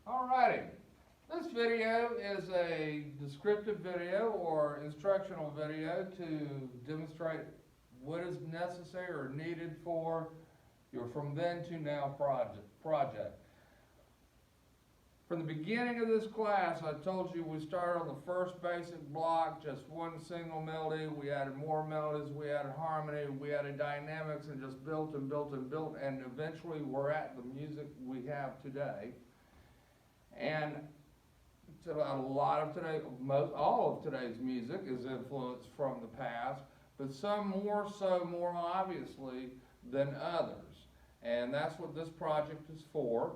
Alrighty, this video is a descriptive video or instructional video to demonstrate what is necessary or needed for your From Then to Now project. From the beginning of this class, I told you we started on the first basic block, just one single melody. We added more melodies, we added harmony, we added dynamics, and just built and built and built, and eventually we're at the music we have today. And a lot of today, all of today's music is influenced from the past, but some more so, more obviously than others. And that's what this project is for.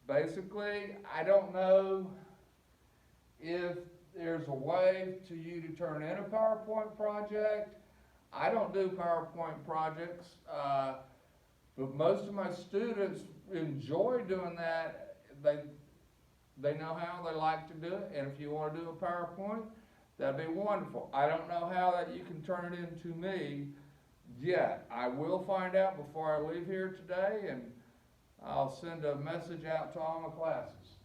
Basically, I don't know if there's a way to you to turn in a PowerPoint project. I don't do PowerPoint projects, but most of my students enjoy doing that. They know how, they like to do it, and if you want to do a PowerPoint, that'd be wonderful. I don't know how that you can turn it into me yet. I will find out before I leave here today, and I'll send a message out to all my classes.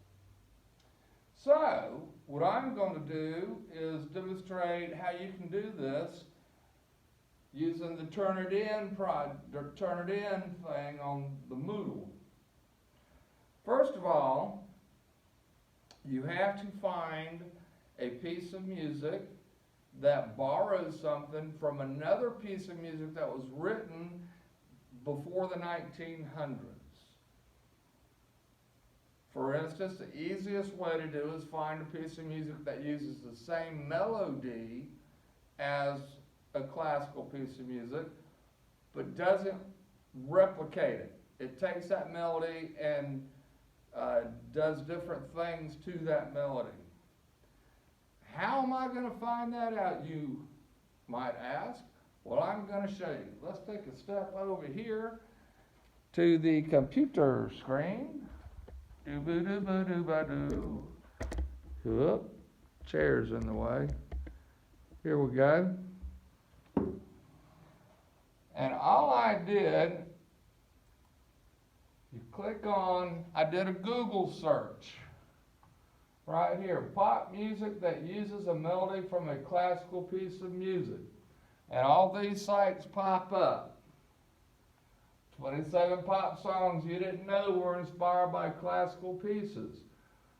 So, what I'm going to do is demonstrate how you can do this using the Turn It In thing on the Moodle. First of all, you have to find a piece of music that borrows something from another piece of music that was written before the 1900s. For instance, the easiest way to do is find a piece of music that uses the same melody as a classical piece of music, but doesn't replicate it. It takes that melody and does different things to that melody. How am I going to find that out, you might ask? Well, I'm going to show you. Let's take a step over here to the computer screen. Doo-ba-doo-ba-doo-ba-doo. Whoop, chair's in the way. Here we go. And all I did, you click on, I did a Google search. Right here, pop music that uses a melody from a classical piece of music. And all these sites pop up. 27 pop songs you didn't know were inspired by classical pieces.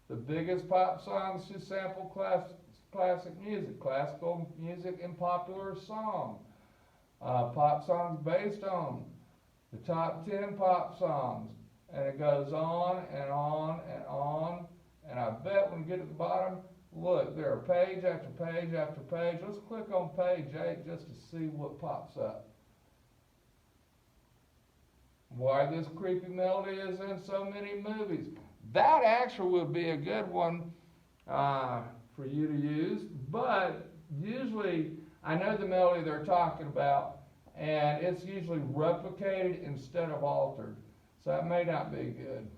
The biggest pop songs to sample classic music, classical music in popular song. Pop songs based on the top 10 pop songs. And it goes on and on and on. And I bet when you get to the bottom, look, there are page after page after page. Let's click on page 8 just to see what pops up. Why this creepy melody is in so many movies. That actually would be a good one for you to use, but usually I know the melody they're talking about, and it's usually replicated instead of altered, so that may not be good.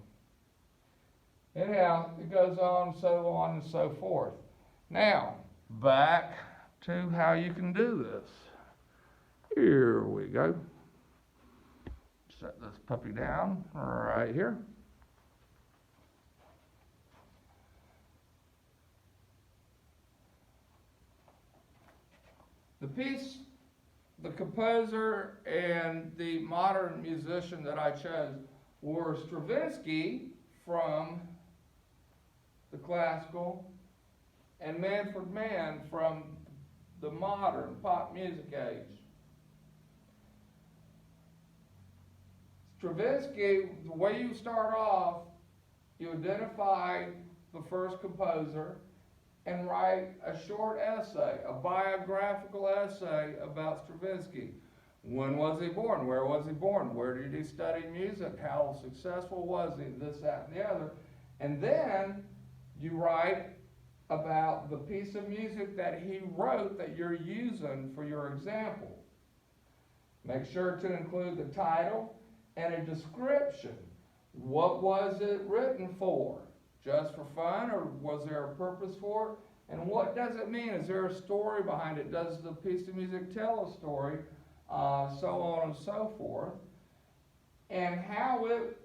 Anyhow, it goes on and so forth. Now, back to how you can do this. Here we go. Set this puppy down right here. The piece, the composer and the modern musician that I chose were Stravinsky from the classical and Manfred Mann from the modern pop music age. Stravinsky, the way you start off, you identify the first composer and write a short essay, a biographical essay about Stravinsky. When was he born? Where was he born? Where did he study music? How successful was he? This, that, and the other. And then you write about the piece of music that he wrote that you're using for your example. Make sure to include the title and a description. What was it written for? Just for fun, or was there a purpose for it? And what does it mean? Is there a story behind it? Does the piece of music tell a story? So on and so forth. And how it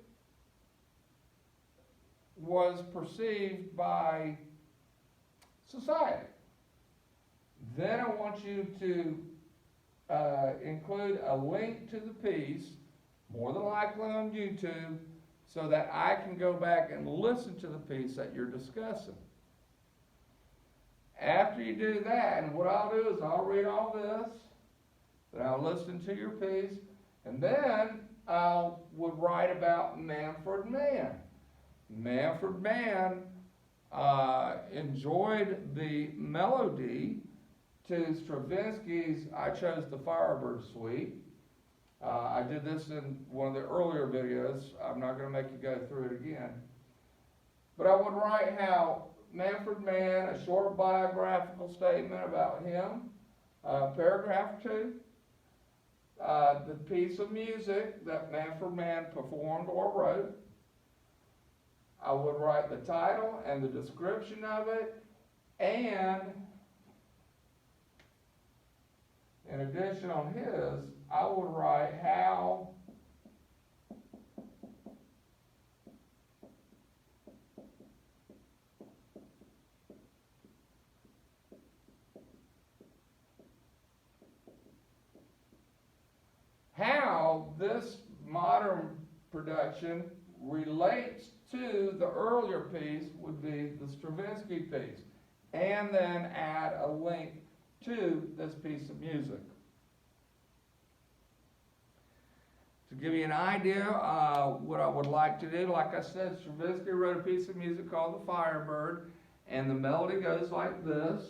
was perceived by society. Then I want you to include a link to the piece, more than likely on YouTube, so that I can go back and listen to the piece that you're discussing. After you do that, and what I'll do is I'll read all this, then I'll listen to your piece, and then I would write about Manfred Mann. Manfred Mann enjoyed the melody to Stravinsky's I Chose the Firebird Suite. I did this in one of the earlier videos. I'm not going to make you go through it again. But I would write how Manfred Mann, a short biographical statement about him, paragraph 2, the piece of music that Manfred Mann performed or wrote. I would write the title and the description of it, and in addition on his, I would write how this modern production relates to the earlier piece would be the Stravinsky piece, and then add a link to this piece of music. To give you an idea, what I would like to do, like I said, Stravinsky wrote a piece of music called The Firebird, and the melody goes like this.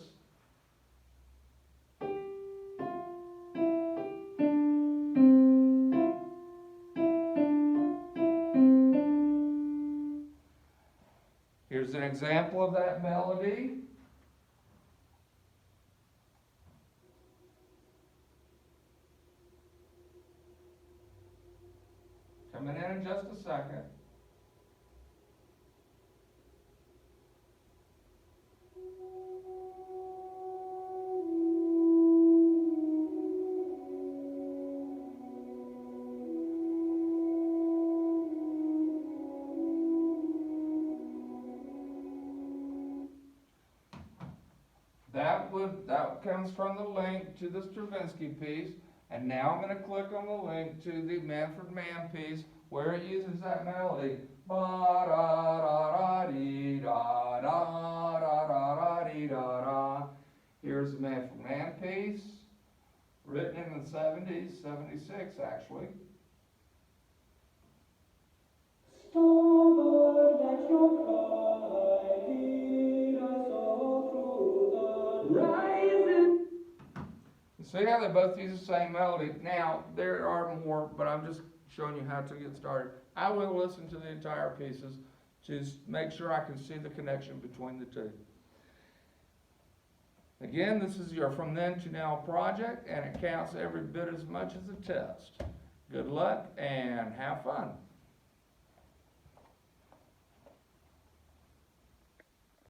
Here's an example of that melody. Coming in just a second. That comes from the link to the Stravinsky piece, and now I'm going to click on the link to the Manfred Mann piece where it uses that melody. Ba da da da dee da da da da da dee da da. Here's the Manfred Mann piece, written in the 70s, 76 actually. Starboard, let your cry lead us all through the rising. See how they both use the same melody? Now, there are more, but I'm just showing you how to get started. I will listen to the entire pieces to make sure I can see the connection between the two. Again, this is your From Then to Now project, and it counts every bit as much as a test. Good luck and have fun.